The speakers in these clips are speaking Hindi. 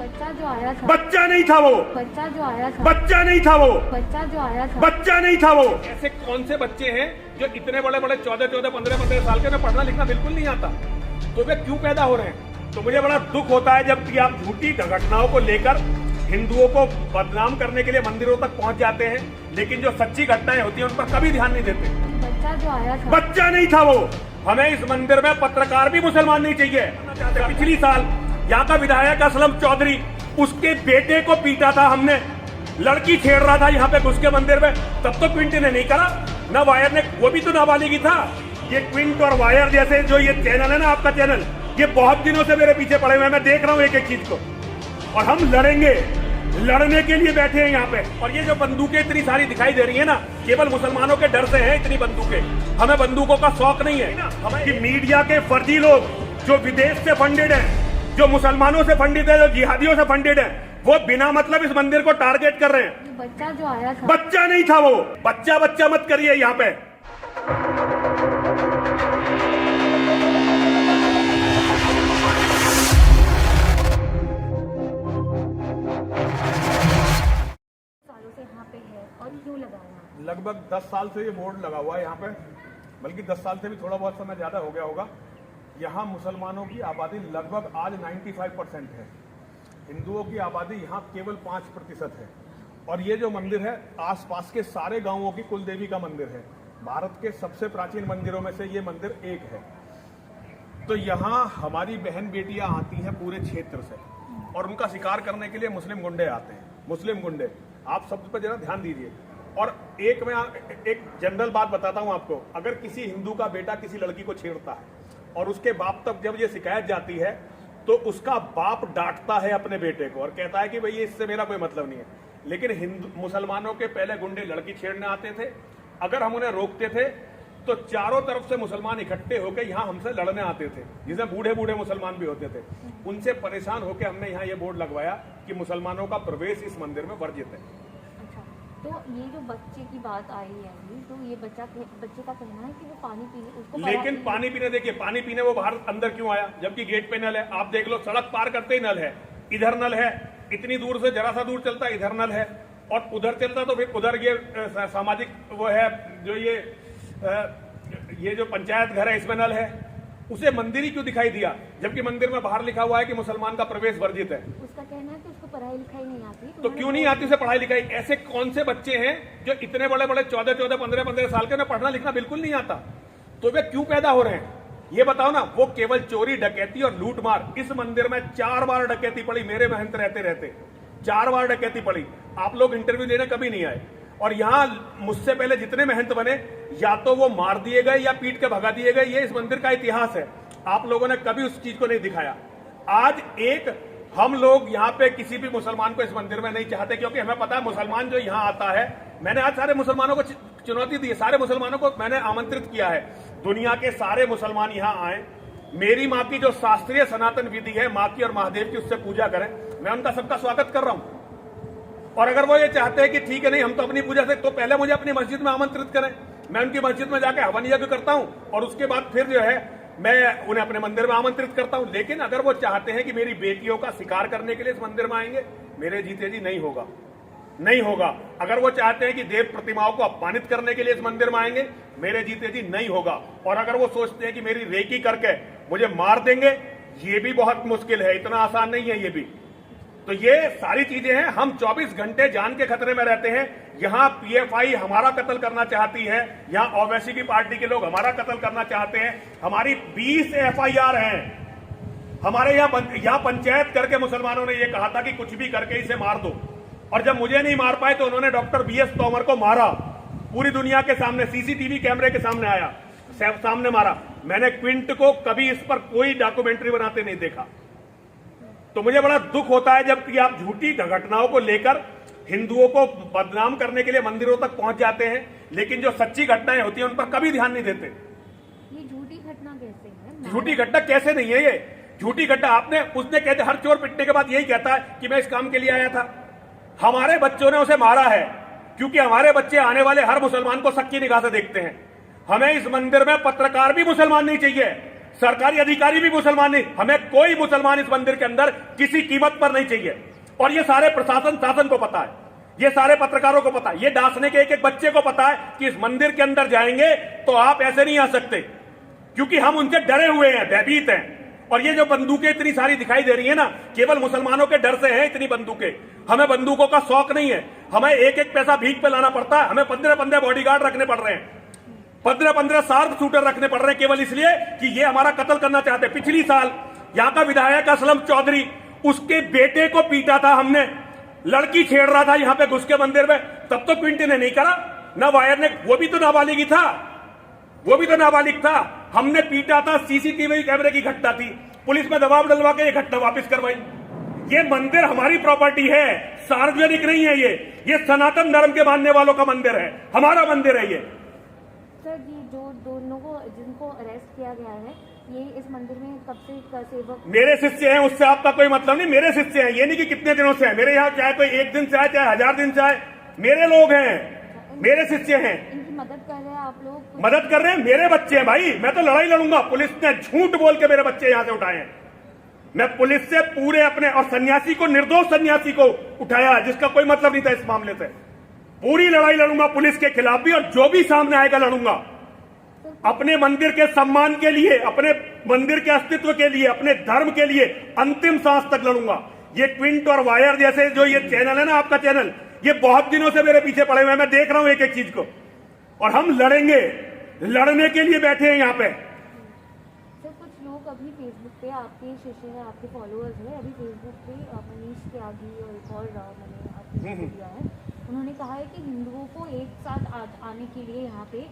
बच्चा जो आया था, बच्चा नहीं था वो, बच्चा जो आया था, बच्चा नहीं था वो, बच्चा जो आया था, बच्चा नहीं था वो। ऐसे कौन से बच्चे हैं जो इतने बड़े बड़े 14-14, 15-15 साल के, उन्हें पढ़ना लिखना बिल्कुल नहीं आता, तो वे क्यों पैदा हो रहे हैं? तो मुझे बड़ा दुख होता है जबकि आप झूठी घटनाओं को लेकर हिंदुओं को बदनाम करने के लिए मंदिरों तक पहुंच जाते हैं, लेकिन जो सच्ची घटनाएं होती हैं उन पर कभी ध्यान नहीं देते। बच्चा जो आया था, बच्चा नहीं था वो। हमें इस मंदिर में पत्रकार भी मुसलमान नहीं चाहिए। पिछली साल यहाँ का विधायक असलम चौधरी, उसके बेटे को पीटा था हमने, लड़की छेड़ रहा था यहाँ पे घुस के मंदिर में, तब तो क्विंट ने नहीं करा, ना वायर ने, वो भी तो नाबालिगी था। ये क्विंट और वायर जैसे जो ये चैनल है ना, आपका चैनल, ये बहुत दिनों से मेरे पीछे पड़े हुए हैं, मैं देख रहा हूँ एक एक चीज को, और हम लड़ेंगे, लड़ने के लिए बैठे हैं यहाँ पे। और ये जो बंदूकें इतनी सारी दिखाई दे रही है ना, केवल मुसलमानों के डर से है इतनी बंदूकें। हमें बंदूकों का शौक नहीं है हमें कि मीडिया के फर्जी लोग जो विदेश से फंडेड हैं, जो मुसलमानों से फंडित है, जो जिहादियों से फंडेड है, वो बिना मतलब इस मंदिर को टारगेट कर रहे हैं। बच्चा जो आया था, बच्चा नहीं था वो। बच्चा बच्चा मत करिए यहाँ पे। सालों से यहाँ पे है और क्यों लगाया? लगभग 10 साल से ये बोर्ड लगा हुआ है यहाँ पे, बल्कि 10 साल से भी थोड़ा बहुत समय ज़्यादा हो गया होगा। यहाँ मुसलमानों की आबादी लगभग आज 95% है, हिंदुओं की आबादी यहाँ केवल 5% है। और ये जो मंदिर है आसपास के सारे गांवों की कुल देवी का मंदिर है। भारत के सबसे प्राचीन मंदिरों में से ये मंदिर एक है। तो यहाँ हमारी बहन बेटियां आती हैं पूरे क्षेत्र से, और उनका शिकार करने के लिए मुस्लिम गुंडे आते हैं। मुस्लिम गुंडे, आप शब्द पर जरा ध्यान दीजिए। और मैं एक जनरल बात बताता हूं आपको, अगर किसी हिंदू का बेटा किसी लड़की को छेड़ता है और उसके बाप तक जब ये शिकायत जाती है, तो उसका बाप डांटता है अपने बेटे को और कहता है कि भाई इससे मेरा कोई मतलब नहीं है। लेकिन हिंदू मुसलमानों के पहले गुंडे लड़की छेड़ने आते थे, अगर हम उन्हें रोकते थे तो चारों तरफ से मुसलमान इकट्ठे होकर यहाँ हमसे लड़ने आते थे, जिसमें बूढ़े बूढ़े मुसलमान भी होते थे। उनसे परेशान होकर हमने यहाँ ये बोर्ड लगवाया कि मुसलमानों का प्रवेश इस मंदिर में वर्जित है। अच्छा, तो ये जो बच्चे की बात आई है अभी, तो ये बच्चे का कहना है कि वो पानी पीने उसको, लेकिन पानी पीने, देखिए पानी पीने वो बाहर अंदर क्यों आया जबकि गेट पे नल है? आप देख लो, सड़क पार करते ही नल है, इधर नल है, इतनी दूर से जरा सा दूर चलता है इधर नल है, और उधर चलता तो फिर उधर ये सामाजिक वो है जो ये जो पंचायत घर है इसमें नल है। उसे मंदिर ही क्यों दिखाई दिया जबकि मंदिर में बाहर लिखा हुआ है कि मुसलमान का प्रवेश वर्जित है? उसका कहना है कि उसको पढ़ाई लिखाई नहीं आती, तो क्यों नहीं आती उसे पढ़ाई लिखाई? ऐसे कौन से बच्चे हैं जो इतने बड़े बड़े 14-14, 15-15 साल के, उन्हें पढ़ना लिखना बिल्कुल नहीं आता, तो वे क्यों पैदा हो रहे हैं? ये बताओ ना। वो केवल चोरी डकैती और लूटमार, इस मंदिर में 4 बार डकैती पड़ी मेरे महंत रहते 4 बार डकैती पड़ी। आप लोग इंटरव्यू लेने कभी नहीं आए। और यहाँ मुझसे पहले जितने महंत बने, या तो वो मार दिए गए या पीट के भगा दिए गए। ये इस मंदिर का इतिहास है, आप लोगों ने कभी उस चीज को नहीं दिखाया। आज हम लोग यहाँ पे किसी भी मुसलमान को इस मंदिर में नहीं चाहते, क्योंकि हमें पता है मुसलमान जो यहाँ आता है, मैंने आज सारे मुसलमानों को चुनौती दी है, सारे मुसलमानों को मैंने आमंत्रित किया है, दुनिया के सारे मुसलमान यहाँ आए, मेरी माँ की जो शास्त्रीय सनातन विधि है, माँ की और महादेव की, उससे पूजा करें। मैं उनका सबका स्वागत कर रहा हूं। और अगर वो ये चाहते हैं कि ठीक है नहीं हम तो अपनी पूजा से, तो पहले मुझे अपनी मस्जिद में आमंत्रित करें, मैं उनकी मस्जिद में जाकर हवन यज्ञ करता हूं, और उसके बाद फिर जो है मैं उन्हें अपने मंदिर में आमंत्रित करता हूं। लेकिन अगर वो चाहते हैं कि मेरी बेटियों का शिकार करने के लिए इस मंदिर में आएंगे, मेरे जीते जी नहीं होगा, नहीं होगा। अगर वो चाहते हैं कि देव प्रतिमाओं को अपमानित करने के लिए इस मंदिर में आएंगे, मेरे जीते जी नहीं होगा। और अगर वो सोचते हैं कि मेरी रेकी करके मुझे मार देंगे, ये भी बहुत मुश्किल है, इतना आसान नहीं है ये भी। तो ये सारी चीजें हैं। हम 24 घंटे जान के खतरे में रहते हैं। यहाँ पीएफआई हमारा कत्ल करना चाहती है, यहाँ ओवैसी की पार्टी के लोग हमारा कत्ल करना चाहते हैं। हमारी 20 एफआईआर हैं। हमारे यहाँ पंचायत करके मुसलमानों ने ये कहा था कि कुछ भी करके इसे मार दो, और जब मुझे नहीं मार पाए तो उन्होंने डॉक्टर बीएस तोमर को मारा, पूरी दुनिया के सामने, सीसीटीवी कैमरे के सामने आया, सामने मारा। मैंने क्विंट को कभी इस पर कोई डॉक्यूमेंट्री बनाते नहीं देखा। तो मुझे बड़ा दुख होता है जबकि आप झूठी घटनाओं को लेकर हिंदुओं को बदनाम करने के लिए मंदिरों तक पहुंच जाते हैं, लेकिन जो सच्ची घटनाएं होती हैं उन पर कभी ध्यान नहीं देते। ये झूठी घटना कैसे है? झूठी घटना कैसे नहीं है? ये झूठी घटना उसने कहते, हर चोर पिटने के बाद यही कहता है कि मैं इस काम के लिए आया था। हमारे बच्चों ने उसे मारा है, क्योंकि हमारे बच्चे आने वाले हर मुसलमान को शक की निगाह से देखते हैं। हमें इस मंदिर में पत्रकार भी मुसलमान नहीं चाहिए, सरकारी अधिकारी भी मुसलमान नहीं। हमें कोई मुसलमान इस मंदिर के अंदर किसी कीमत पर नहीं चाहिए। और ये सारे प्रशासन शासन को पता है, ये सारे पत्रकारों को पता है, ये डांसने के एक एक बच्चे को पता है कि इस मंदिर के अंदर जाएंगे तो आप ऐसे नहीं आ सकते, क्योंकि हम उनसे डरे हुए हैं, भयभीत हैं। और ये जो बंदूकें इतनी सारी दिखाई दे रही है ना, केवल मुसलमानों के डर से है इतनी बंदूकें। हमें बंदूकों का शौक नहीं है, हमें एक एक पैसा भीख पे लाना पड़ता है। हमें 15-15 बॉडीगार्ड रखने पड़ रहे हैं, 15-15 शार्प शूटर रखने पड़ रहे हैं, केवल इसलिए कि ये हमारा कत्ल करना चाहते हैं। पिछली साल यहाँ का विधायक असलम चौधरी, उसके बेटे को पीटा था हमने, लड़की छेड़ रहा था यहाँ पे घुस के मंदिर में, तब तो क्विंटी ने नहीं करा, ना वायर ने, वो भी तो नाबालिग ही था, वो भी तो नाबालिग था। हमने पीटा था, सीसीटीवी कैमरे की घटना थी, पुलिस में दबाव डलवा के ये घटना वापस करवाई। ये मंदिर हमारी प्रॉपर्टी है, सार्वजनिक नहीं है। ये सनातन धर्म के मानने वालों का मंदिर है, हमारा मंदिर है ये। सर जी, जो दोनों को जिनको अरेस्ट किया गया है, ये इस मंदिर में कब से सेवक? मेरे शिष्य हैं, उससे आपका कोई मतलब नहीं। मेरे शिष्य हैं, ये नहीं कि कितने दिनों से है मेरे यहाँ, चाहे कोई एक दिन से आए चाहे 1000 दिन से आए, मेरे लोग हैं, मेरे शिष्य हैं। इनकी मदद कर रहे हैं आप लोग? मदद कर रहे हैं, मेरे बच्चे हैं भाई। मैं तो लड़ाई लड़ूंगा। पुलिस ने झूठ बोल के मेरे बच्चे यहां से उठाए हैं। मैं पुलिस से पूरे अपने, और सन्यासी को, निर्दोष सन्यासी को उठाया, जिसका कोई मतलब नहीं था इस मामले से। पूरी लड़ाई लड़ूंगा पुलिस के खिलाफ भी, और जो भी सामने आएगा लड़ूंगा। अपने मंदिर के सम्मान के लिए, अपने मंदिर के अस्तित्व के लिए, अपने धर्म के लिए अंतिम सांस तक लड़ूंगा। ये ट्विंट और वायर जैसे जो ये चैनल है ना, आपका चैनल, ये बहुत दिनों से मेरे पीछे पड़े हुए हैं। मैं देख रहा हूं एक एक चीज को, और हम लड़ेंगे, लड़ने के लिए बैठे हैं यहाँ पे। सर, कुछ लोग अभी फेसबुक पे, आपके शिष्य हैं, आपके फॉलोअर्स हैं, अभी फेसबुक पे मनीष त्यागी और एक और मैंने आपको दिया है, उन्होंने कहा है कि हिंदुओं को एक साथ आने के लिए यहाँ पे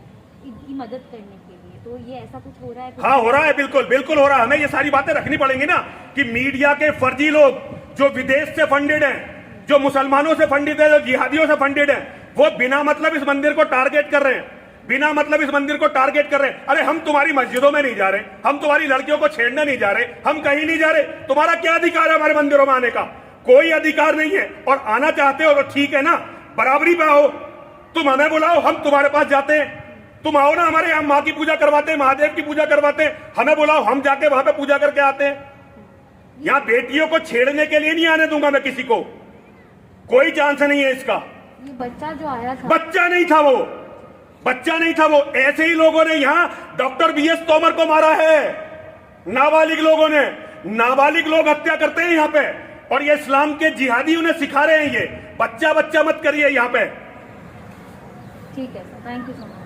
इनकी मदद करने के लिए, तो ये ऐसा कुछ हो रहा है? हाँ, हो रहा है, बिल्कुल बिल्कुल हो रहा है। हमें ये सारी बातें रखनी पड़ेंगी ना, कि मीडिया के फर्जी लोग जो विदेश से फंडेड हैं, जो मुसलमानों से फंडित है, जो जिहादियों से फंडेड है, वो बिना मतलब इस मंदिर को टारगेट कर रहे हैं, बिना मतलब इस मंदिर को टारगेट कर रहे हैं। अरे हम तुम्हारी मस्जिदों में नहीं जा रहे, हम तुम्हारी लड़कियों को छेड़ने नहीं जा रहे, हम कहीं नहीं जा रहे। तुम्हारा क्या अधिकार है हमारे मंदिरों में आने का? कोई अधिकार नहीं है। और आना चाहते हो तो ठीक है ना, बराबरी पे आओ, तुम हमें बुलाओ, हम तुम्हारे पास जाते हैं। तुम आओ ना, हमारे यहाँ माँ की पूजा करवाते हैं, महादेव की पूजा करवाते हैं, हमें बुलाओ, हम जाके वहां पे पूजा करके आते हैं। यहाँ बेटियों को छेड़ने के लिए नहीं आने दूंगा मैं किसी को, कोई चांस नहीं है इसका। ये बच्चा जो आया था, बच्चा नहीं था वो, बच्चा नहीं था वो। ऐसे ही लोगों ने यहाँ डॉक्टर बीएस तोमर को मारा है, नाबालिग लोगों ने। नाबालिग लोग हत्या करते हैं यहाँ पे, और ये इस्लाम के जिहादी उन्हें सिखा रहे हैं। ये बच्चा बच्चा मत करिए यहाँ पे। ठीक है sir, thank you so much.